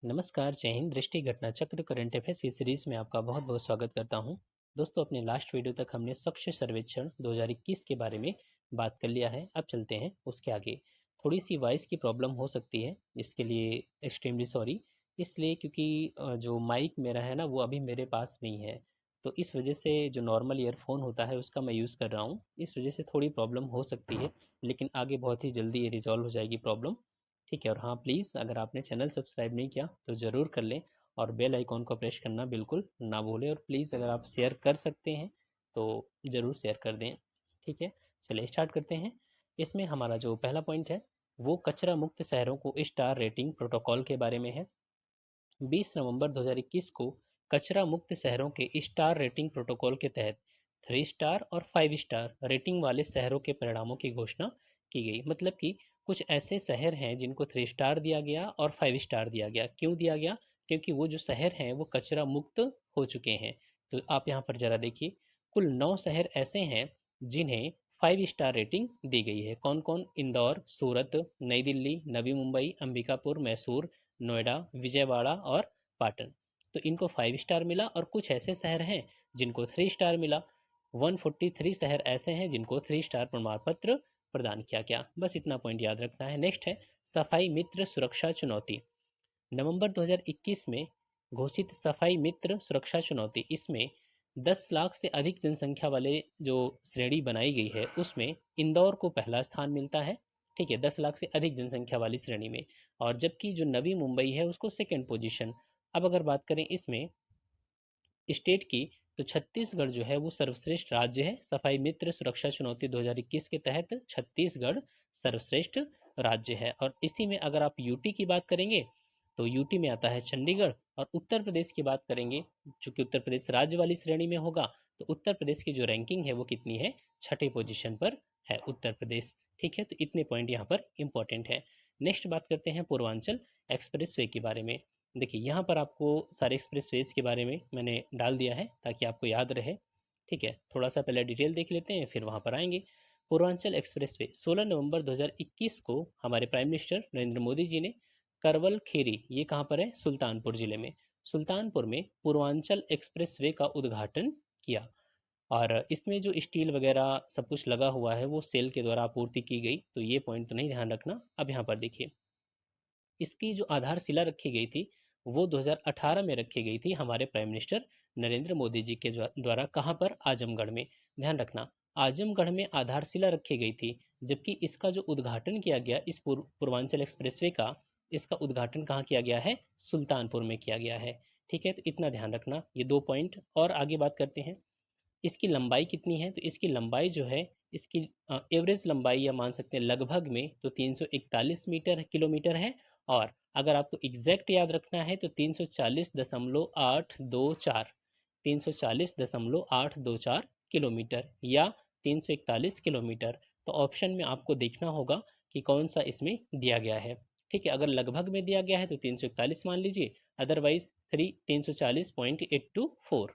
नमस्कार, जय हिंद। दृष्टि घटना चक्र करंट अफेयर्स की सीरीज में आपका बहुत बहुत स्वागत करता हूं। दोस्तों, अपने लास्ट वीडियो तक हमने स्वच्छ सर्वेक्षण 2021 के बारे में बात कर लिया है। अब चलते हैं उसके आगे। थोड़ी सी वॉइस की प्रॉब्लम हो सकती है, इसके लिए एक्सट्रीमली सॉरी। इसलिए क्योंकि जो माइक मेरा है ना, वो अभी मेरे पास नहीं है, तो इस वजह से जो नॉर्मल ईयरफोन होता है उसका मैं यूज़ कर रहा हूँ। इस वजह से थोड़ी प्रॉब्लम हो सकती है, लेकिन आगे बहुत ही जल्दी ये रिजॉल्व हो जाएगी प्रॉब्लम। ठीक है। और हाँ, प्लीज़ अगर आपने चैनल सब्सक्राइब नहीं किया तो ज़रूर कर लें, और बेल आइकॉन को प्रेस करना बिल्कुल ना भूलें। और प्लीज़ अगर आप शेयर कर सकते हैं तो ज़रूर शेयर कर दें। ठीक है, चलिए स्टार्ट करते हैं। इसमें हमारा जो पहला पॉइंट है वो कचरा मुक्त शहरों को स्टार रेटिंग प्रोटोकॉल के बारे में है। 20 नवंबर 2021 को कचरा मुक्त शहरों के स्टार रेटिंग प्रोटोकॉल के तहत 3 स्टार और 5 स्टार रेटिंग वाले शहरों के परिणामों की घोषणा की गई। मतलब कि कुछ ऐसे शहर हैं जिनको 3 स्टार दिया गया और 5 स्टार दिया गया। क्यों दिया गया? क्योंकि वो जो शहर हैं वो कचरा मुक्त हो चुके हैं। तो आप यहाँ पर जरा देखिए, कुल 9 शहर ऐसे हैं जिन्हें 5 स्टार रेटिंग दी गई है। कौन कौन? इंदौर, सूरत, नई दिल्ली, नवी मुंबई, अंबिकापुर, मैसूर, नोएडा, विजयवाड़ा और पाटन। तो इनको 5 स्टार मिला। और कुछ ऐसे शहर हैं जिनको 3 स्टार मिला। 143 शहर ऐसे हैं जिनको 3 स्टार प्रमाण पत्र प्रदान किया गया। बस इतना पॉइंट याद रखना है। नेक्स्ट है सफाई मित्र सुरक्षा चुनौती। नवंबर 2021 में घोषित सफाई मित्र सुरक्षा चुनौती, इसमें 10 लाख से अधिक जनसंख्या वाले जो श्रेणी बनाई गई है उसमें इंदौर को पहला स्थान मिलता है। ठीक है, 10 लाख से अधिक जनसंख्या वाली श्रेणी में। और जबकि जो नवी मुंबई है उसको सेकेंड पोजीशन। अब अगर बात करें इसमें स्टेट की, तो छत्तीसगढ़ जो है वो सर्वश्रेष्ठ राज्य है। सफाई मित्र सुरक्षा चुनौती 2021 के तहत छत्तीसगढ़ सर्वश्रेष्ठ राज्य है। और इसी में अगर आप यूटी की बात करेंगे तो यूटी में आता है चंडीगढ़। और उत्तर प्रदेश की बात करेंगे, चूंकि उत्तर प्रदेश राज्य वाली श्रेणी में होगा, तो उत्तर प्रदेश की जो रैंकिंग है वो कितनी है? छठे पोजीशन पर है उत्तर प्रदेश। ठीक है, तो इतने पॉइंट यहाँ पर इंपॉर्टेंट है। नेक्स्ट बात करते हैं पूर्वांचल एक्सप्रेसवे के बारे में। देखिए, यहाँ पर आपको सारे एक्सप्रेसवेज के बारे में मैंने डाल दिया है ताकि आपको याद रहे। ठीक है, थोड़ा सा पहले डिटेल देख लेते हैं फिर वहाँ पर आएंगे। पूर्वांचल एक्सप्रेसवे 16 नवंबर 2021 को हमारे प्राइम मिनिस्टर नरेंद्र मोदी जी ने करवल खेरी, ये कहाँ पर है? सुल्तानपुर जिले में। सुल्तानपुर में पूर्वांचल एक्सप्रेसवे का उद्घाटन किया। और इसमें जो स्टील वगैरह सब कुछ लगा हुआ है वो सेल के द्वारा आपूर्ति की गई। तो ये पॉइंट तो नहीं ध्यान रखना। अब यहाँ पर देखिए, इसकी जो आधारशिला रखी गई थी वो 2018 में रखी गई थी हमारे प्राइम मिनिस्टर नरेंद्र मोदी जी के द्वारा। कहाँ पर? आजमगढ़ में। ध्यान रखना, आजमगढ़ में आधारशिला रखी गई थी। जबकि इसका जो उद्घाटन किया गया इस पूर्वांचल एक्सप्रेसवे का, इसका उद्घाटन कहाँ किया गया है? सुल्तानपुर में किया गया है। ठीक है, तो इतना ध्यान रखना। ये 2 पॉइंट। और आगे बात करते हैं, इसकी लंबाई कितनी है? तो इसकी लंबाई जो है, इसकी एवरेज लंबाई या मान सकते हैं लगभग में, तो 341 मीटर किलोमीटर है। और अगर आपको एग्जैक्ट याद रखना है तो 340.824, 340.824 किलोमीटर या 341 किलोमीटर। तो ऑप्शन में आपको देखना होगा कि कौन सा इसमें दिया गया है। ठीक है, अगर लगभग में दिया गया है तो 341 मान लीजिए, अदरवाइज 340.824।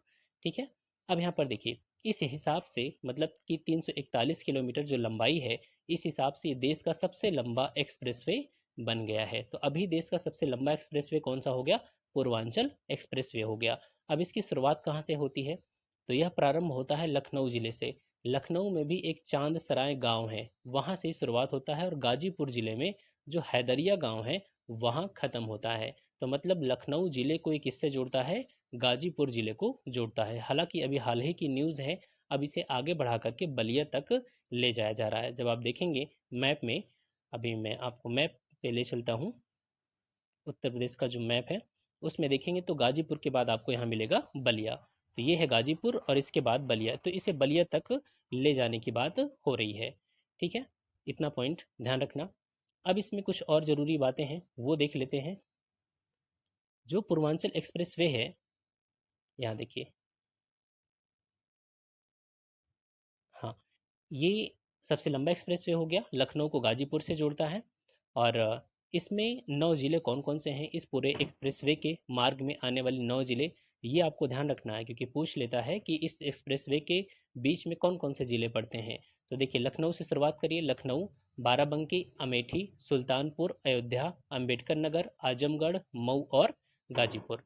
ठीक है। अब यहाँ पर देखिए, इस हिसाब से मतलब कि 341 किलोमीटर जो लंबाई है, इस हिसाब से देश का सबसे लंबा एक्सप्रेसवे बन गया है। तो अभी देश का सबसे लंबा एक्सप्रेसवे कौन सा हो गया? पूर्वांचल एक्सप्रेसवे हो गया। अब इसकी शुरुआत कहाँ से होती है? तो यह प्रारंभ होता है लखनऊ जिले से। लखनऊ में भी एक चांद सराय गाँव है, वहाँ से शुरुआत होता है। और गाजीपुर जिले में जो हैदरिया गाँव है वहाँ ख़त्म होता है। तो मतलब लखनऊ जिले को ये किससे जोड़ता है? गाजीपुर जिले को जोड़ता है। हालांकि अभी हाल ही की न्यूज़ है, अब इसे आगे बढ़ा करके बलिया तक ले जाया जा रहा है। जब आप देखेंगे मैप में, अभी मैं आपको मैप पे ले चलता हूँ, उत्तर प्रदेश का जो मैप है उसमें देखेंगे तो गाजीपुर के बाद आपको यहाँ मिलेगा बलिया। तो ये है गाजीपुर और इसके बाद बलिया, तो इसे बलिया तक ले जाने की बात हो रही है। ठीक है, इतना पॉइंट ध्यान रखना। अब इसमें कुछ और ज़रूरी बातें हैं वो देख लेते हैं। जो पूर्वांचल एक्सप्रेस वे है, यहाँ देखिए, हाँ, ये सबसे लंबा एक्सप्रेसवे हो गया, लखनऊ को गाजीपुर से जोड़ता है। और इसमें 9 जिले कौन कौन से हैं? इस पूरे एक्सप्रेसवे के मार्ग में आने वाले 9 जिले, ये आपको ध्यान रखना है क्योंकि पूछ लेता है कि इस एक्सप्रेसवे के बीच में कौन कौन से ज़िले पड़ते हैं। तो देखिए, लखनऊ से शुरुआत करिए, लखनऊ, बाराबंकी, अमेठी, सुल्तानपुर, अयोध्या, अंबेडकर नगर, आजमगढ़, मऊ और गाजीपुर।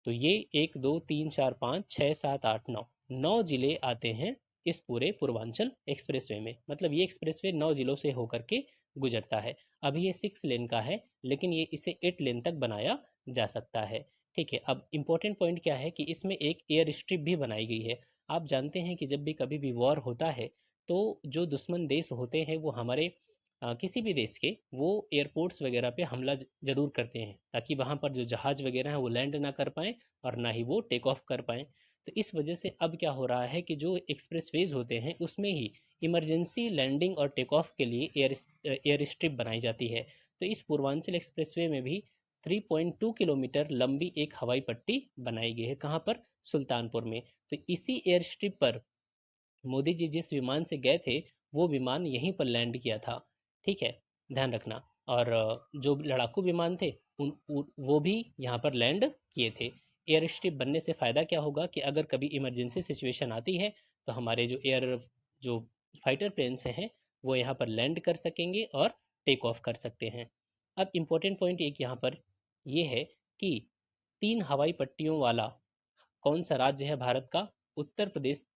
तो ये 1 2 3 4 5 6 7 8 9 जिले आते हैं इस पूरे पूर्वांचल एक्सप्रेसवे में। मतलब ये एक्सप्रेसवे 9 जिलों से होकर के गुजरता है। अभी ये 6 लेन का है, लेकिन ये इसे 8 लेन तक बनाया जा सकता है। ठीक है, अब इम्पोर्टेंट पॉइंट क्या है कि इसमें एक एयर स्ट्रिप भी बनाई गई है। आप जानते हैं कि जब भी कभी भी वॉर होता है तो जो दुश्मन देश होते हैं वो हमारे किसी भी देश के वो एयरपोर्ट्स वगैरह पे हमला ज़रूर करते हैं, ताकि वहाँ पर जो जहाज़ वगैरह हैं वो लैंड ना कर पाएँ और ना ही वो टेक ऑफ कर पाएँ। तो इस वजह से अब क्या हो रहा है कि जो एक्सप्रेसवेज होते हैं उसमें ही इमरजेंसी लैंडिंग और टेक ऑफ के लिए एयर स्ट्रिप बनाई जाती है। तो इस पूर्वांचल एक्सप्रेसवे में भी 3.2 किलोमीटर लंबी एक हवाई पट्टी बनाई गई है। कहाँ पर? सुल्तानपुर में। तो इसी एयर स्ट्रिप पर मोदी जी जिस विमान से गए थे वो विमान यहीं पर लैंड किया था। ठीक है, ध्यान रखना। और जो लड़ाकू विमान थे वो भी यहाँ पर लैंड किए थे। एयर स्ट्रिप बनने से फ़ायदा क्या होगा कि अगर कभी इमरजेंसी सिचुएशन आती है तो हमारे जो फाइटर प्लेन्स हैं वो यहाँ पर लैंड कर सकेंगे और टेक ऑफ कर सकते हैं। अब इम्पोर्टेंट पॉइंट एक यहाँ पर ये है कि 3 हवाई पट्टियों वाला कौन सा राज्य है भारत का? उत्तर प्रदेश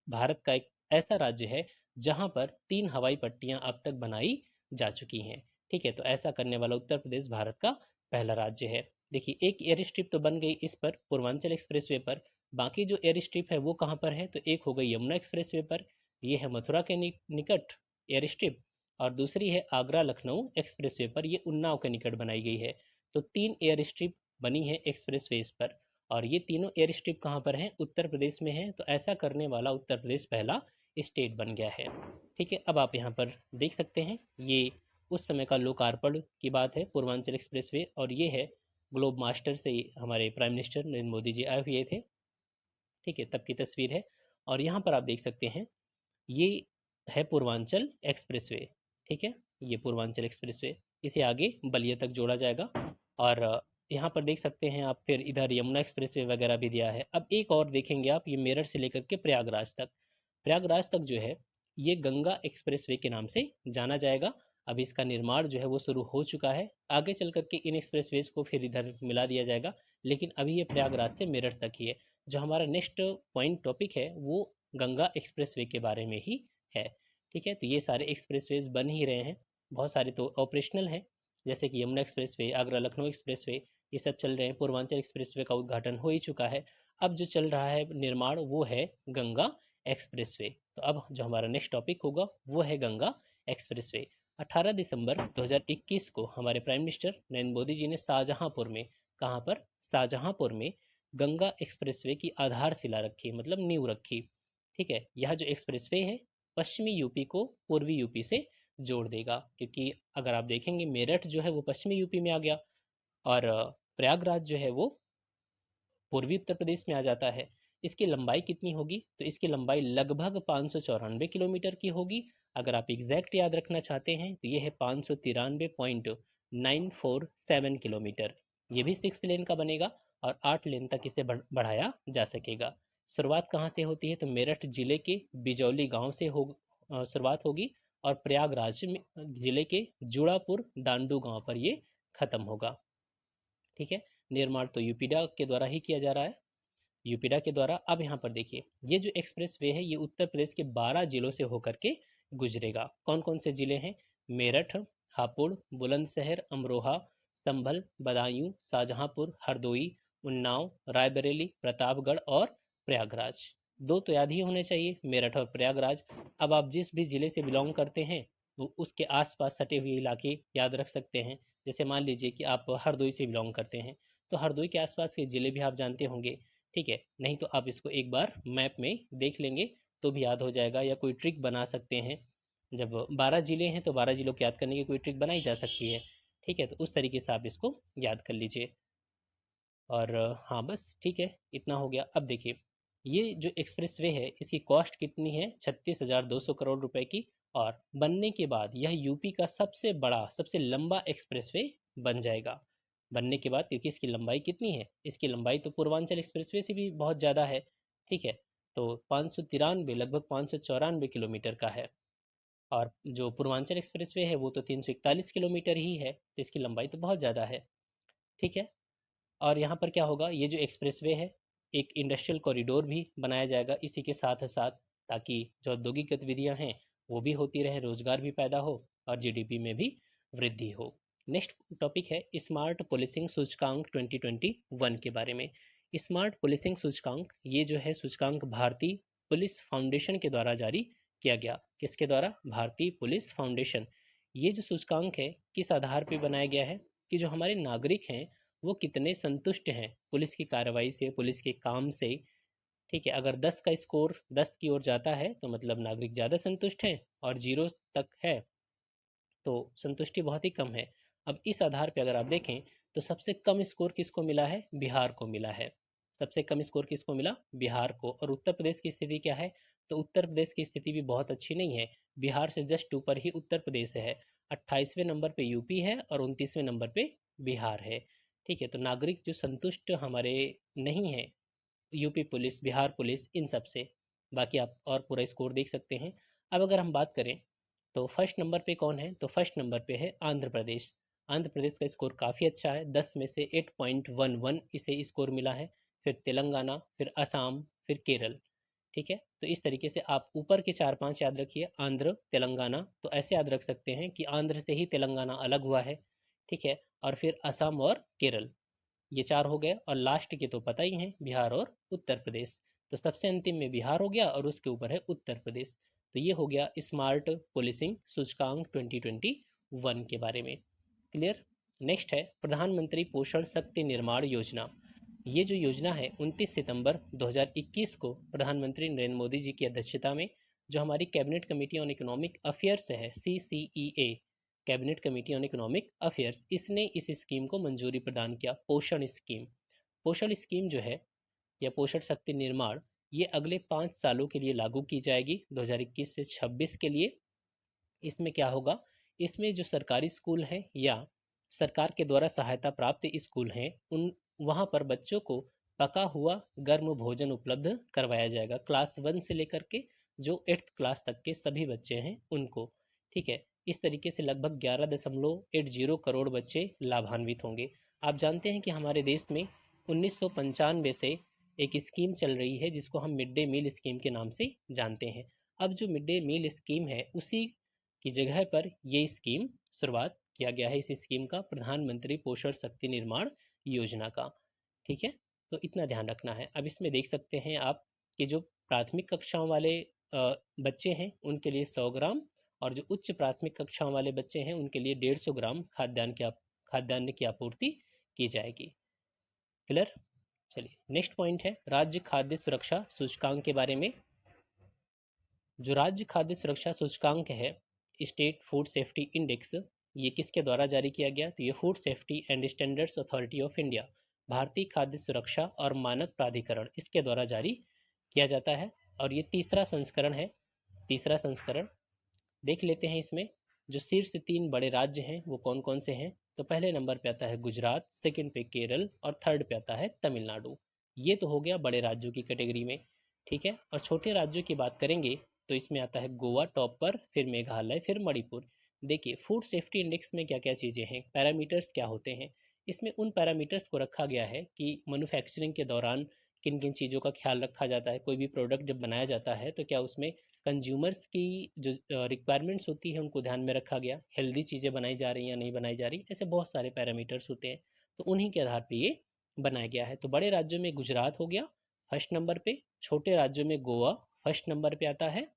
भारत का एक ऐसा राज्य है जहां पर 3 हवाई पट्टियां अब तक बनाई जा चुकी हैं। ठीक है, तो ऐसा करने वाला उत्तर प्रदेश भारत का पहला राज्य है। देखिए, एक एयर स्ट्रिप तो बन गई इस पर पूर्वांचल एक्सप्रेसवे पर। बाकी जो एयर स्ट्रिप है वो कहाँ पर है? तो एक हो गई यमुना एक्सप्रेसवे पर, ये है मथुरा के निकट एयर स्ट्रिप, और दूसरी है आगरा लखनऊ एक्सप्रेसवे पर, ये उन्नाव के निकट बनाई गई है। तो 3 एयर स्ट्रिप बनी है एक्सप्रेसवेज पर, और ये तीनों एयर स्ट्रिप कहाँ पर हैं? उत्तर प्रदेश में है। तो ऐसा करने वाला उत्तर प्रदेश पहला स्टेट बन गया है। ठीक है, अब आप यहाँ पर देख सकते हैं ये उस समय का लोकार्पण की बात है पूर्वांचल एक्सप्रेसवे, और ये है ग्लोब मास्टर से हमारे प्राइम मिनिस्टर नरेंद्र मोदी जी आए हुए थे। ठीक है, तब की तस्वीर है। और यहाँ पर आप देख सकते हैं ये है पूर्वांचल एक्सप्रेसवे। ठीक है, ये पूर्वांचल एक्सप्रेसवे, इसे आगे बलिया तक जोड़ा जाएगा। और यहाँ पर देख सकते हैं आप, फिर इधर यमुना एक्सप्रेसवे वगैरह भी दिया है। अब एक और देखेंगे आप, ये मेरठ से लेकर के प्रयागराज तक, प्रयागराज तक जो है ये गंगा एक्सप्रेसवे के नाम से जाना जाएगा। अब इसका निर्माण जो है वो शुरू हो चुका है। आगे चल करके इन एक्सप्रेसवेज को फिर इधर मिला दिया जाएगा, लेकिन अभी ये प्रयागराज से मेरठ तक ही है। जो हमारा नेक्स्ट पॉइंट टॉपिक है वो गंगा एक्सप्रेसवे के बारे में ही है। ठीक है, तो ये सारे एक्सप्रेसवेज बन ही रहे हैं, बहुत सारे तो ऑपरेशनल हैं, जैसे कि यमुना एक्सप्रेसवे, आगरा लखनऊ एक्सप्रेसवे, ये सब चल रहे हैं। पूर्वांचल एक्सप्रेसवे का उद्घाटन हो ही चुका है। अब जो चल रहा है निर्माण वो है गंगा एक्सप्रेसवे। तो अब जो हमारा नेक्स्ट टॉपिक होगा वो है गंगा एक्सप्रेसवे। 18 दिसंबर 2021 को हमारे प्राइम मिनिस्टर नरेंद्र मोदी जी ने शाहजहांपुर में, कहाँ पर? शाहजहांपुर में गंगा एक्सप्रेसवे की आधारशिला रखी, मतलब नींव रखी। ठीक है, यह जो एक्सप्रेसवे है पश्चिमी यूपी को पूर्वी यूपी से जोड़ देगा, क्योंकि अगर आप देखेंगे मेरठ जो है वो पश्चिमी यूपी में आ गया, और प्रयागराज जो है वो पूर्वी उत्तर प्रदेश में आ जाता है। इसकी लंबाई कितनी होगी? तो इसकी लंबाई लगभग 594 किलोमीटर की होगी। अगर आप एग्जैक्ट याद रखना चाहते हैं तो ये है 593.947 किलोमीटर। ये भी 6 लेन का बनेगा और 8 लेन तक इसे बढ़ाया जा सकेगा। शुरुआत कहाँ से होती है? तो मेरठ जिले के बिजौली गांव से शुरुआत होगी, और प्रयागराज जिले के जुड़ापुर दांडू गांव पर ये खत्म होगा। ठीक है, निर्माण तो यूपीडा के द्वारा ही किया जा रहा है, यूपीडा के द्वारा। अब यहाँ पर देखिए, ये जो एक्सप्रेस वे है ये उत्तर प्रदेश के 12 जिलों से होकर के गुजरेगा। कौन कौन से जिले हैं? मेरठ, हापुड़, बुलंदशहर, अमरोहा, संभल, बदायूं, शाहजहांपुर, हरदोई, उन्नाव, रायबरेली, प्रतापगढ़ और प्रयागराज। दो तो याद ही होने चाहिए, मेरठ और प्रयागराज। अब आप जिस भी जिले से बिलोंग करते हैं तो उसके आसपास सटे हुए इलाके याद रख सकते हैं। जैसे मान लीजिए कि आप हरदोई से बिलोंग करते हैं तो हरदोई के आसपास के जिले भी आप जानते होंगे। ठीक है, नहीं तो आप इसको एक बार मैप में देख लेंगे तो भी याद हो जाएगा, या कोई ट्रिक बना सकते हैं। जब 12 जिले हैं तो 12 जिलों को याद करने की कोई ट्रिक बनाई जा सकती है। ठीक है, तो उस तरीके से आप इसको याद कर लीजिए। और हाँ बस ठीक है, इतना हो गया। अब देखिए, ये जो एक्सप्रेस वे है इसकी कॉस्ट कितनी है? 36,200 करोड़ रुपए की। और बनने के बाद यह यूपी का सबसे बड़ा, सबसे लंबा एक्सप्रेस वे बन जाएगा। बनने के बाद, क्योंकि इसकी लंबाई कितनी है? इसकी लंबाई तो पूर्वांचल एक्सप्रेसवे से भी बहुत ज़्यादा है। ठीक है, तो 593, लगभग 594 किलोमीटर का है। और जो पूर्वांचल एक्सप्रेसवे है वो तो 341 किलोमीटर ही है, तो इसकी लंबाई तो बहुत ज़्यादा है। ठीक है, और यहाँ पर क्या होगा, ये जो एक्सप्रेसवे है, एक इंडस्ट्रियल कॉरिडोर भी बनाया जाएगा इसी के साथ साथ, ताकि जो औद्योगिक गतिविधियाँ हैं वो भी होती रहे, रोजगार भी पैदा हो और जीडीपी में भी वृद्धि हो। नेक्स्ट टॉपिक है स्मार्ट पुलिसिंग सूचकांक 2021 के बारे में। स्मार्ट पुलिसिंग सूचकांक, ये जो है सूचकांक भारतीय पुलिस फाउंडेशन के द्वारा जारी किया गया। किसके द्वारा? भारतीय पुलिस फाउंडेशन। ये जो सूचकांक है किस आधार पर बनाया गया है कि जो हमारे नागरिक हैं वो कितने संतुष्ट हैं पुलिस की कार्रवाई से, पुलिस के काम से। ठीक है, अगर 10 का स्कोर 10 की ओर जाता है तो मतलब नागरिक ज़्यादा संतुष्ट हैं, और 0 तक है तो संतुष्टि बहुत ही कम है। अब इस आधार पर अगर आप देखें तो सबसे कम स्कोर किसको मिला है? बिहार को मिला है। सबसे कम स्कोर किसको मिला? बिहार को। और उत्तर प्रदेश की स्थिति क्या है? तो उत्तर प्रदेश की स्थिति भी बहुत अच्छी नहीं है। बिहार से जस्ट ऊपर ही उत्तर प्रदेश है, 28वें नंबर पे यूपी है और 29वें नंबर पे बिहार है। ठीक है, तो नागरिक जो संतुष्ट हमारे नहीं है यूपी पुलिस, बिहार पुलिस, इन सब से। बाकी आप और पूरा स्कोर देख सकते हैं। अब अगर हम बात करें तो फर्स्ट नंबर पे कौन है? तो फर्स्ट नंबर पे है आंध्र प्रदेश। आंध्र प्रदेश का स्कोर काफ़ी अच्छा है, 10 में से 8.11 इसे स्कोर मिला है। फिर तेलंगाना, फिर असम, फिर केरल। ठीक है, तो इस तरीके से आप ऊपर के 4-5 याद रखिए, आंध्र, तेलंगाना, तो ऐसे याद रख सकते हैं कि आंध्र से ही तेलंगाना अलग हुआ है। ठीक है, और फिर असम और केरल, ये 4 हो गए, और लास्ट के तो पता ही हैं, बिहार और उत्तर प्रदेश। तो सबसे अंतिम में बिहार हो गया और उसके ऊपर है उत्तर प्रदेश। तो ये हो गया स्मार्ट पुलिसिंग सूचकांक 2021 के बारे में। क्लियर? नेक्स्ट है प्रधानमंत्री पोषण शक्ति निर्माण योजना। ये जो योजना है 29 सितंबर 2021 को प्रधानमंत्री नरेंद्र मोदी जी की अध्यक्षता में जो हमारी cabinet committee on economic affairs है, CCEA, cabinet committee on economic affairs, इसने इस स्कीम को मंजूरी प्रदान किया। पोषण स्कीम, पोषण स्कीम जो है या पोषण शक्ति निर्माण, ये अगले 5 सालों के लिए लागू की जाएगी, 2021 से 26 के लिए। इसमें क्या होगा? इसमें जो सरकारी स्कूल हैं या सरकार के द्वारा सहायता प्राप्त स्कूल हैं उन वहाँ पर बच्चों को पका हुआ गर्म भोजन उपलब्ध करवाया जाएगा, क्लास 1 से लेकर के जो 8th क्लास तक के सभी बच्चे हैं उनको। ठीक है, इस तरीके से लगभग 11.80 करोड़ बच्चे लाभान्वित होंगे। आप जानते हैं कि हमारे देश में 1995 से एक स्कीम चल रही है जिसको हम मिड डे मील स्कीम के नाम से जानते हैं। अब जो मिड डे मील स्कीम है उसी की जगह पर ये स्कीम शुरुआत किया गया है, इस स्कीम का, प्रधानमंत्री पोषण शक्ति निर्माण योजना का। ठीक है, तो इतना ध्यान रखना है। अब इसमें देख सकते हैं आप कि जो प्राथमिक कक्षाओं वाले बच्चे हैं उनके लिए 100 ग्राम, और जो उच्च प्राथमिक कक्षाओं वाले बच्चे हैं उनके लिए 150 ग्राम खाद्यान्न की आपूर्ति की जाएगी। क्लियर? चलिए नेक्स्ट पॉइंट है राज्य खाद्य सुरक्षा सूचकांक के बारे में। जो राज्य खाद्य सुरक्षा सूचकांक है, स्टेट फूड सेफ्टी इंडेक्स, ये किसके द्वारा जारी किया गया? तो ये food safety and standards authority of India, भारतीय खाद्य सुरक्षा और मानक प्राधिकरण, इसके द्वारा जारी किया जाता है। और ये तीसरा संस्करण है। तीसरा संस्करण देख लेते हैं। इसमें जो शीर्ष 3 बड़े राज्य हैं वो कौन कौन से हैं? तो पहले नंबर पे आता है गुजरात, सेकंड पे केरल और थर्ड पे आता है तमिलनाडु। ये तो हो गया बड़े राज्यों की कैटेगरी में। ठीक है, और छोटे राज्यों की बात करेंगे तो इसमें आता है गोवा टॉप पर, फिर मेघालय, फिर मणिपुर। देखिए फूड सेफ्टी इंडेक्स में क्या क्या चीज़ें हैं, पैरामीटर्स क्या होते हैं। इसमें उन पैरामीटर्स को रखा गया है कि मैन्युफैक्चरिंग के दौरान किन किन चीज़ों का ख्याल रखा जाता है। कोई भी प्रोडक्ट जब बनाया जाता है तो क्या उसमें कंज्यूमर्स की जो रिक्वायरमेंट्स होती है उनको ध्यान में रखा गया, हेल्दी चीज़ें बनाई जा रही हैं या नहीं बनाई जा रही, ऐसे बहुत सारे पैरामीटर्स होते हैं। तो उन्हीं के आधार पर ये बनाया गया है। तो बड़े राज्यों में गुजरात हो गया फर्स्ट नंबर पे, छोटे राज्यों में गोवा फर्स्ट नंबर पे आता है,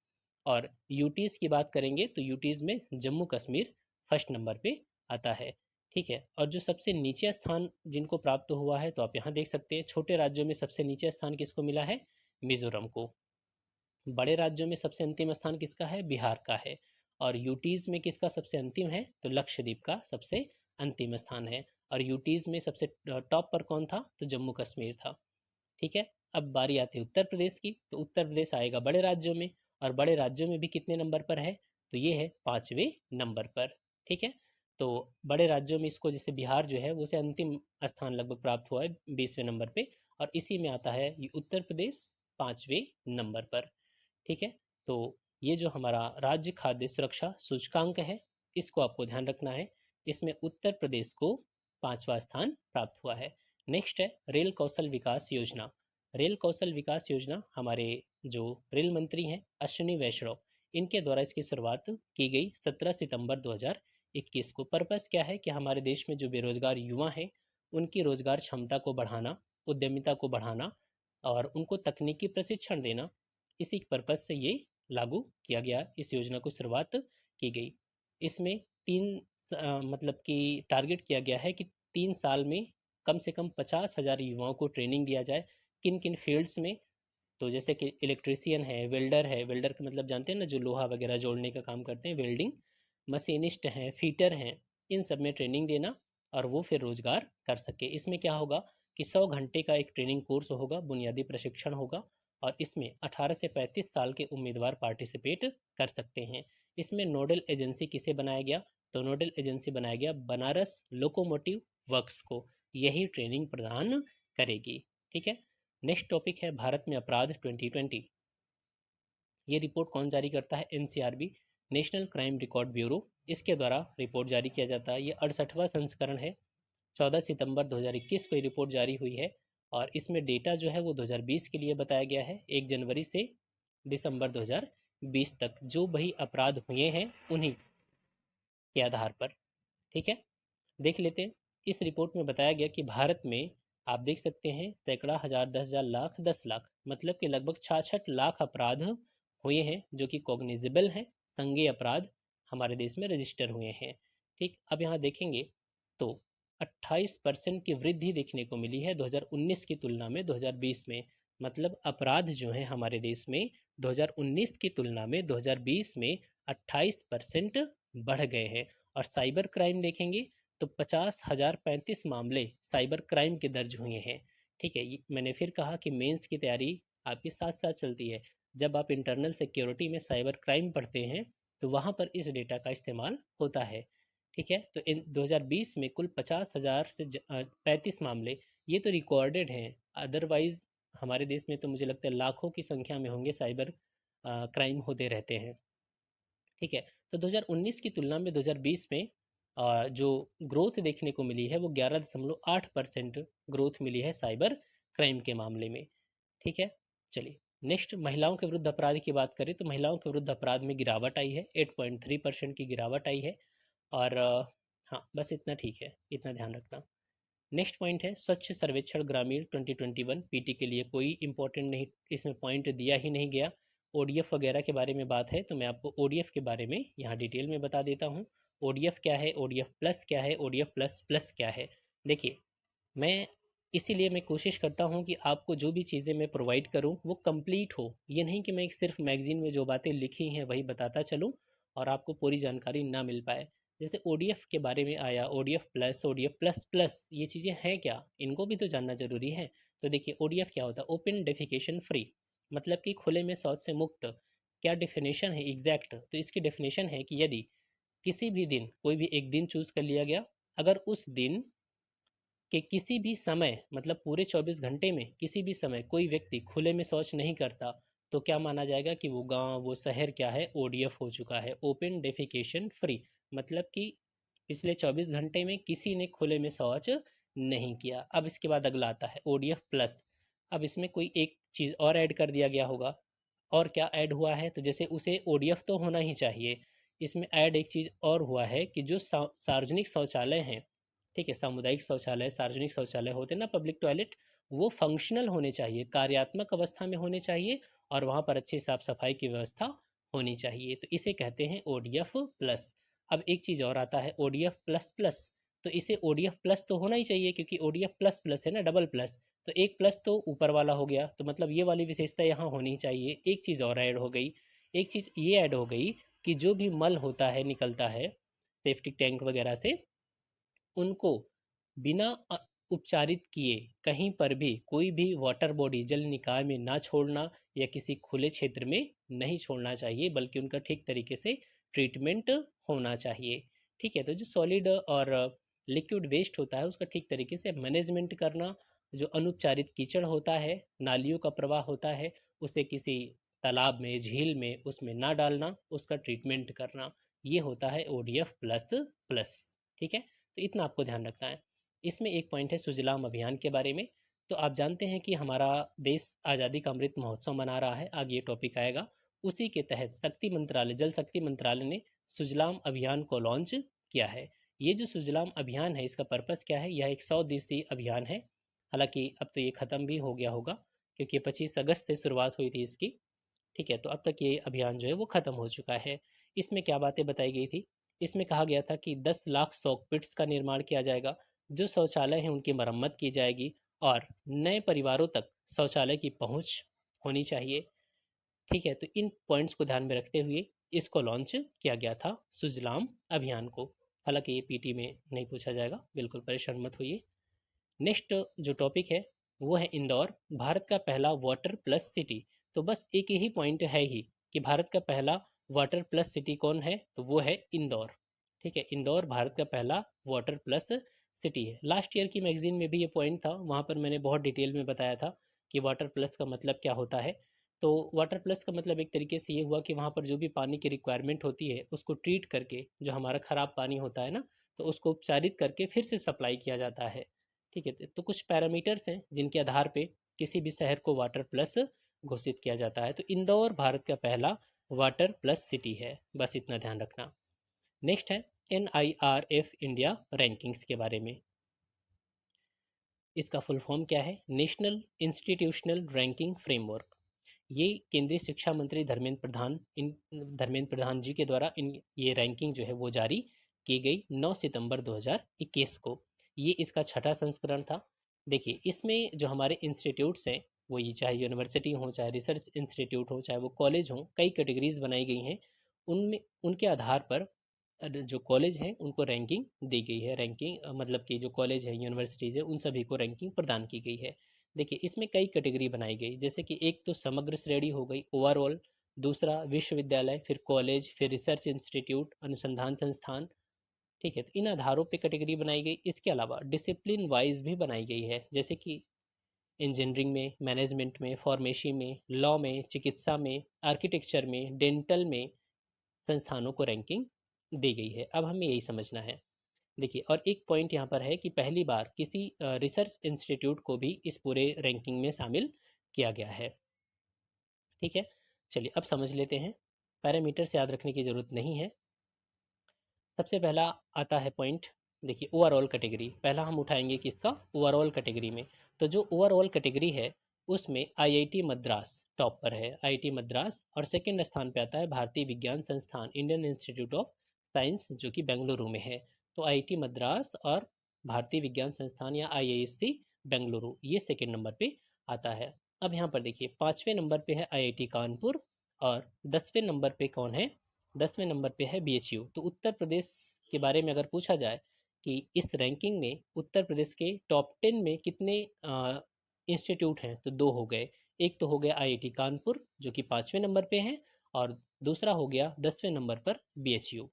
और यूटीज़ की बात करेंगे तो यूटीज़ में जम्मू कश्मीर फर्स्ट नंबर पे आता है। ठीक है, और जो सबसे नीचे स्थान जिनको प्राप्त हुआ है तो आप यहाँ देख सकते हैं, छोटे राज्यों में सबसे नीचे स्थान किसको मिला है? मिजोरम को। बड़े राज्यों में सबसे अंतिम स्थान किसका है? बिहार का है। और यूटीज़ में किसका सबसे अंतिम है? तो लक्षद्वीप का सबसे अंतिम स्थान है। और यूटीज़ में सबसे टॉप पर कौन था? तो जम्मू कश्मीर था। ठीक है, अब बारी आती है उत्तर प्रदेश की। तो उत्तर प्रदेश आएगा बड़े राज्यों में, और बड़े राज्यों में भी कितने नंबर पर है? तो ये है 5वें नंबर पर। ठीक है, तो बड़े राज्यों में इसको जैसे बिहार जो है वो से अंतिम स्थान लगभग प्राप्त हुआ है 20वें नंबर पे, और इसी में आता है ये उत्तर प्रदेश 5वें नंबर पर। ठीक है, तो ये जो हमारा राज्य खाद्य सुरक्षा सूचकांक है, इसको आपको ध्यान रखना है। इसमें उत्तर प्रदेश को 5वां स्थान प्राप्त हुआ है। नेक्स्ट है रेल कौशल विकास योजना। रेल कौशल विकास योजना हमारे जो रेल मंत्री हैं अश्विनी वैष्णव, इनके द्वारा इसकी शुरुआत की गई 17 सितंबर 2021 को। पर्पस क्या है कि हमारे देश में जो बेरोजगार युवा हैं उनकी रोजगार क्षमता को बढ़ाना, उद्यमिता को बढ़ाना और उनको तकनीकी प्रशिक्षण देना, इसी पर्पस से ये लागू किया गया, इस योजना को शुरुआत की गई। इसमें मतलब कि टारगेट किया गया है कि 3 साल में कम से कम 50,000 युवाओं को ट्रेनिंग दिया जाए। किन किन फील्ड्स में? तो जैसे कि इलेक्ट्रीशियन है, वेल्डर का मतलब जानते हैं ना, जो लोहा वगैरह जोड़ने का काम करते हैं, वेल्डिंग, मशीनिस्ट हैं, फिटर हैं, इन सब में ट्रेनिंग देना और वो फिर रोजगार कर सके। इसमें क्या होगा कि 100 घंटे का एक ट्रेनिंग कोर्स होगा, बुनियादी प्रशिक्षण होगा और इसमें 18 से 35 साल के उम्मीदवार पार्टिसिपेट कर सकते हैं। इसमें नोडल एजेंसी किसे बनाया गया? तो नोडल एजेंसी बनाया गया बनारस लोकोमोटिव वर्क्स को, यही ट्रेनिंग प्रदान करेगी। ठीक है। नेक्स्ट टॉपिक है भारत में अपराध 2020। ये रिपोर्ट कौन जारी करता है? NCRB, national crime record bureau, इसके द्वारा रिपोर्ट जारी किया जाता है। ये 68वां संस्करण है। 14 सितंबर 2021 को ये रिपोर्ट जारी हुई है और इसमें डेटा जो है वो 2020 के लिए बताया गया है, 1 जनवरी से दिसंबर 2020 तक जो भी अपराध हुए हैं उन्हीं के आधार पर। ठीक है, देख लेते हैं। इस रिपोर्ट में बताया गया कि भारत में आप देख सकते हैं सैकड़ा, हजार, 10,000, लाख, 10 लाख, मतलब कि लगभग 66 लाख अपराध हुए हैं जो कि कॉग्निजेबल हैं, संज्ञेय अपराध हमारे देश में रजिस्टर हुए हैं। ठीक, अब यहाँ देखेंगे तो 28% की वृद्धि देखने को मिली है 2019 की तुलना में 2020 में। मतलब अपराध जो है हमारे देश में 2019 की तुलना में 2020 में 28% बढ़ गए हैं। और साइबर क्राइम देखेंगे तो 50,035 मामले साइबर क्राइम के दर्ज हुए हैं। ठीक है, मैंने फिर कहा कि मेंस की तैयारी आपके साथ साथ चलती है। जब आप इंटरनल सिक्योरिटी में साइबर क्राइम पढ़ते हैं तो वहाँ पर इस डेटा का इस्तेमाल होता है। ठीक है, तो इन 2020 में कुल 50,000 से 35 मामले ये तो रिकॉर्डेड हैं। अदरवाइज हमारे देश में तो मुझे लगता है लाखों की संख्या में होंगे साइबर क्राइम होते रहते हैं। ठीक है, तो 2019 की तुलना में 2020 में जो ग्रोथ देखने को मिली है वो 11.8% ग्रोथ मिली है साइबर क्राइम के मामले में। ठीक है, चलिए नेक्स्ट महिलाओं के विरुद्ध अपराध की बात करें तो महिलाओं के विरुद्ध अपराध में गिरावट आई है, 8.3% की गिरावट आई है। और हाँ बस इतना ठीक है, इतना ध्यान रखना। नेक्स्ट पॉइंट है स्वच्छ सर्वेक्षण ग्रामीण 2021। पीटी के लिए कोई इंपॉर्टेंट नहीं, इसमें पॉइंट दिया ही नहीं गया। ओडीएफ वगैरह के बारे में बात है तो मैं आपको ओडीएफ के बारे में यहाँ डिटेल में बता देता हूँ। ओडीएफ क्या है, ओडीएफ प्लस क्या है, ओडीएफ प्लस प्लस क्या है। देखिए, मैं इसीलिए मैं कोशिश करता हूँ कि आपको जो भी चीज़ें मैं प्रोवाइड करूँ वो कंप्लीट हो। ये नहीं कि मैं सिर्फ मैगजीन में जो बातें लिखी हैं वही बताता चलूँ और आपको पूरी जानकारी ना मिल पाए। जैसे ओडीएफ के बारे में आया, ODF plus, ODF plus plus, ये चीज़ें हैं क्या, इनको भी तो जानना जरूरी है। तो देखिए ओडीएफ क्या होता है? ओपन डेफिकेशन फ्री, मतलब कि खुले में शौच से मुक्त। क्या डेफिनेशन है एग्जैक्ट? तो इसकी डेफिनेशन है कि यदि किसी भी दिन, कोई भी एक दिन चूज कर लिया गया, अगर उस दिन के किसी भी समय, मतलब पूरे 24 घंटे में किसी भी समय कोई व्यक्ति खुले में शौच नहीं करता तो क्या माना जाएगा कि वो गांव, वो शहर क्या है, ओडीएफ हो चुका है, ओपन डेफिकेशन फ्री। मतलब कि पिछले 24 घंटे में किसी ने खुले में शौच नहीं किया। अब इसके बाद अगला आता है ओडीएफ प्लस। अब इसमें कोई एक चीज़ और ऐड कर दिया गया होगा। और क्या ऐड हुआ है? तो जैसे उसे ओडीएफ तो होना ही चाहिए, इसमें ऐड एक चीज़ और हुआ है कि जो सार्वजनिक शौचालय हैं, ठीक है, सामुदायिक शौचालय, सार्वजनिक शौचालय होते हैं ना, पब्लिक टॉयलेट, वो फंक्शनल होने चाहिए, कार्यात्मक अवस्था में होने चाहिए और वहाँ पर अच्छी साफ सफाई की व्यवस्था होनी चाहिए। तो इसे कहते हैं ओडीएफ प्लस। अब एक चीज़ और आता है ओडीएफ प्लस प्लस। तो इसे ओडीएफ प्लस तो होना ही चाहिए क्योंकि ओडीएफ प्लस प्लस है ना, डबल प्लस। तो एक प्लस तो ऊपर वाला हो गया, तो मतलब ये वाली विशेषता यहाँ होनी चाहिए। एक चीज़ और ऐड हो गई, एक चीज़ ये ऐड हो गई कि जो भी मल होता है, निकलता है सेफ्टी टैंक वगैरह से, उनको बिना उपचारित किए कहीं पर भी कोई भी वाटर बॉडी, जल निकाय में ना छोड़ना या किसी खुले क्षेत्र में नहीं छोड़ना चाहिए, बल्कि उनका ठीक तरीके से ट्रीटमेंट होना चाहिए। ठीक है, तो जो सॉलिड और लिक्विड वेस्ट होता है उसका ठीक तरीके से मैनेजमेंट करना, जो अनुपचारित कीचड़ होता है, नालियों का प्रवाह होता है, उसे किसी तालाब में, झील में, उसमें ना डालना, उसका ट्रीटमेंट करना, ये होता है ODF प्लस प्लस। ठीक है, तो इतना आपको ध्यान रखना है। इसमें एक पॉइंट है सुजलाम अभियान के बारे में। तो आप जानते हैं कि हमारा देश आज़ादी का अमृत महोत्सव मना रहा है, आगे ये टॉपिक आएगा। उसी के तहत शक्ति मंत्रालय, जल शक्ति मंत्रालय ने सुजलाम अभियान को लॉन्च किया है। ये जो सुजलाम अभियान है, इसका पर्पस क्या है? यह एक 100 दिवसीय अभियान है। हालांकि अब तो ये ख़त्म भी हो गया होगा, क्योंकि 25 अगस्त से शुरुआत हुई थी इसकी। ठीक है, तो अब तक ये अभियान जो है वो ख़त्म हो चुका है। इसमें क्या बातें बताई गई थी? इसमें कहा गया था कि 10 लाख सॉकपिट्स का निर्माण किया जाएगा, जो शौचालय हैं उनकी मरम्मत की जाएगी, और नए परिवारों तक शौचालय की पहुंच होनी चाहिए। ठीक है, तो इन पॉइंट्स को ध्यान में रखते हुए इसको लॉन्च किया गया था, सुजलाम अभियान को। हालांकि ये पीटी में नहीं पूछा जाएगा, बिल्कुल परेशान मत होइए। नेक्स्ट जो टॉपिक है वो है इंदौर, भारत का पहला वाटर प्लस सिटी। तो बस एक ही पॉइंट है ही कि भारत का पहला वाटर प्लस सिटी कौन है, तो वो है इंदौर। ठीक है, इंदौर भारत का पहला वाटर प्लस सिटी है। लास्ट ईयर की मैगजीन में भी ये पॉइंट था, वहाँ पर मैंने बहुत डिटेल में बताया था कि वाटर प्लस का मतलब क्या होता है। तो वाटर प्लस का मतलब एक तरीके से ये हुआ कि वहाँ पर जो भी पानी की रिक्वायरमेंट होती है उसको ट्रीट करके, जो हमारा ख़राब पानी होता है ना, तो उसको उपचारित करके फिर से सप्लाई किया जाता है। ठीक है, तो कुछ पैरामीटर्स हैं जिनके आधार पे किसी भी शहर को वाटर प्लस घोषित किया जाता है। तो इंदौर भारत का पहला वाटर प्लस सिटी है, बस इतना ध्यान रखना। नेक्स्ट है NIRF इंडिया रैंकिंग्स के बारे में। इसका फुल फॉर्म क्या है? National institutional ranking framework. ये केंद्रीय शिक्षा मंत्री धर्मेंद्र प्रधान जी के द्वारा ये रैंकिंग जो है वो जारी की गई 9 सितंबर 2021 को। ये इसका छठा संस्करण था। देखिए, इसमें जो हमारे इंस्टीट्यूट्स हैं, वो ये चाहे यूनिवर्सिटी हो, चाहे रिसर्च इंस्टीट्यूट हो, चाहे वो कॉलेज हो, कई कैटेगरीज बनाई गई हैं। उनमें उनके आधार पर जो कॉलेज हैं उनको रैंकिंग दी गई है। रैंकिंग मतलब कि जो कॉलेज है, यूनिवर्सिटीज़ है, उन सभी को रैंकिंग प्रदान की गई है। देखिए, इसमें कई कैटेगरी बनाई गई, जैसे कि एक तो समग्र श्रेणी हो गई, ओवरऑल। दूसरा विश्वविद्यालय, फिर कॉलेज, फिर रिसर्च इंस्टीट्यूट, अनुसंधान संस्थान। ठीक है, तो इन आधारों पे कैटेगरी बनाई गई। इसके अलावा डिसिप्लिन वाइज भी बनाई गई है, जैसे कि इंजीनियरिंग में, मैनेजमेंट में, फार्मेसी में, लॉ में, चिकित्सा में, आर्किटेक्चर में, डेंटल में संस्थानों को रैंकिंग दी गई है। अब हमें यही समझना है। देखिए, और एक पॉइंट यहाँ पर है कि पहली बार किसी रिसर्च इंस्टीट्यूट को भी इस पूरे रैंकिंग में शामिल किया गया है। ठीक है, चलिए अब समझ लेते हैं। पैरामीटर्स याद रखने की ज़रूरत नहीं है। सबसे पहला आता है पॉइंट, देखिए ओवरऑल कैटेगरी। पहला हम उठाएंगे किसका? ओवरऑल कैटेगरी में। तो जो ओवरऑल कैटेगरी है उसमें IIT मद्रास टॉप पर है, IIT मद्रास। और सेकंड स्थान पे आता है भारतीय विज्ञान संस्थान, इंडियन इंस्टीट्यूट ऑफ साइंस, जो कि बेंगलुरु में है। तो IIT मद्रास और भारतीय विज्ञान संस्थान या IISc बेंगलुरु, ये सेकंड नंबर पे आता है। अब यहाँ पर देखिए, 5वें नंबर पे है IIT कानपुर, और 10वें नंबर पे कौन है? 10वें नंबर पे है BHU। तो उत्तर प्रदेश के बारे में अगर पूछा जाए कि इस रैंकिंग में उत्तर प्रदेश के टॉप 10 में कितने इंस्टीट्यूट हैं, तो दो हो गए। एक तो हो गया IIT कानपुर, जो कि 5वें नंबर पे है, और दूसरा हो गया 10वें नंबर पर BHU।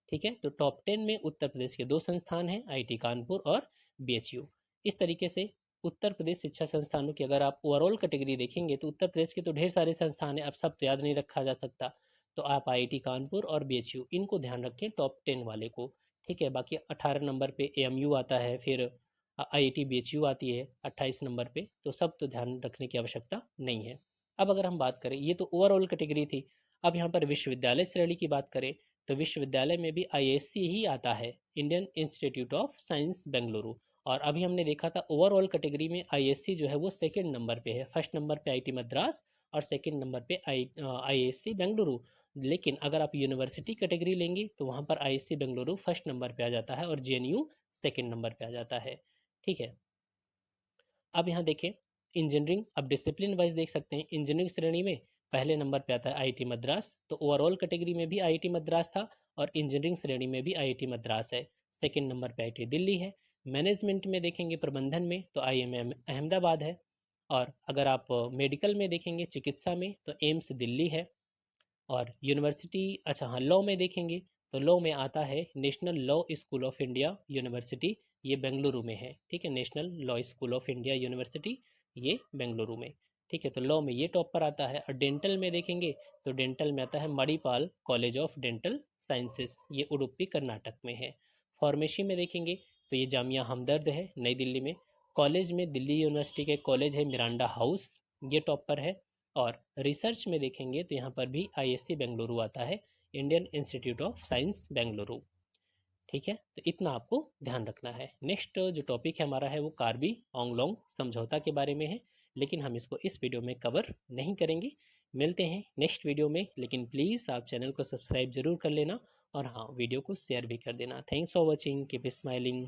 ठीक है, तो टॉप 10 में उत्तर प्रदेश के दो संस्थान हैं, IIT कानपुर और BHU। इस तरीके से उत्तर प्रदेश शिक्षा संस्थानों की अगर आप ओवरऑल कैटेगरी देखेंगे तो उत्तर प्रदेश के तो ढेर सारे संस्थान हैं, अब सब तो याद नहीं रखा जा सकता। तो आप IIT कानपुर और BHU इनको ध्यान रखें, टॉप 10 वाले को। ठीक है, बाकी 18 नंबर पे AMU आता है, फिर IIT BHU आती है 28 नंबर पे, तो सब तो ध्यान रखने की आवश्यकता नहीं है। अब अगर हम बात करें, ये तो ओवरऑल कैटेगरी थी। अब यहाँ पर विश्वविद्यालय श्रेणी की बात करें तो विश्वविद्यालय में भी IISc ही आता है, Indian institute of science Bengaluru. और अभी हमने देखा था ओवरऑल कैटेगरी में IISc जो है वो सेकंड नंबर पे है। फर्स्ट नंबर पे IIT मद्रास और सेकंड नंबर पे IISc बेंगलुरु। लेकिन अगर आप यूनिवर्सिटी कैटेगरी लेंगे तो वहाँ पर IISc बेंगलुरु फर्स्ट नंबर पे आ जाता है और JNU सेकंड नंबर पे आ जाता है। ठीक है, अब यहाँ देखें इंजीनियरिंग, अब डिसिप्लिन वाइज देख सकते हैं। इंजीनियरिंग श्रेणी में पहले नंबर पे आता है IIT मद्रास, तो ओवरऑल कैटेगरी में भी IIT मद्रास था, और इंजीनियरिंग श्रेणी में भी IIT मद्रास है। सेकंड नंबर पे IIT दिल्ली है। मैनेजमेंट में देखेंगे, प्रबंधन में, तो IIM अहमदाबाद है। और अगर आप मेडिकल में देखेंगे, चिकित्सा में, तो एम्स दिल्ली है। और यूनिवर्सिटी, अच्छा हाँ, लॉ में देखेंगे तो लॉ में आता है national law school of India university, ये बेंगलुरु में है। ठीक है, national law school of India university, ये बेंगलुरु में। ठीक है, तो लॉ में ये टॉप पर आता है। और डेंटल में देखेंगे तो डेंटल में आता है Manipal college of dental sciences, ये उडुपी कर्नाटक में है। फार्मेसी में देखेंगे तो ये जामिया हमदर्द है नई दिल्ली में। कॉलेज में दिल्ली यूनिवर्सिटी के कॉलेज है मिरांडा हाउस, ये टॉप पर है। और रिसर्च में देखेंगे तो यहाँ पर भी आईएससी बेंगलुरु आता है, Indian institute of science Bengaluru. ठीक है, तो इतना आपको ध्यान रखना है। नेक्स्ट जो टॉपिक है हमारा है वो कार्बी आंगलोंग समझौता के बारे में है, लेकिन हम इसको इस वीडियो में कवर नहीं करेंगे। मिलते हैं नेक्स्ट वीडियो में, लेकिन प्लीज़ आप चैनल को सब्सक्राइब जरूर कर लेना और हाँ, वीडियो को शेयर भी कर देना। Thanks for watching, keep smiling.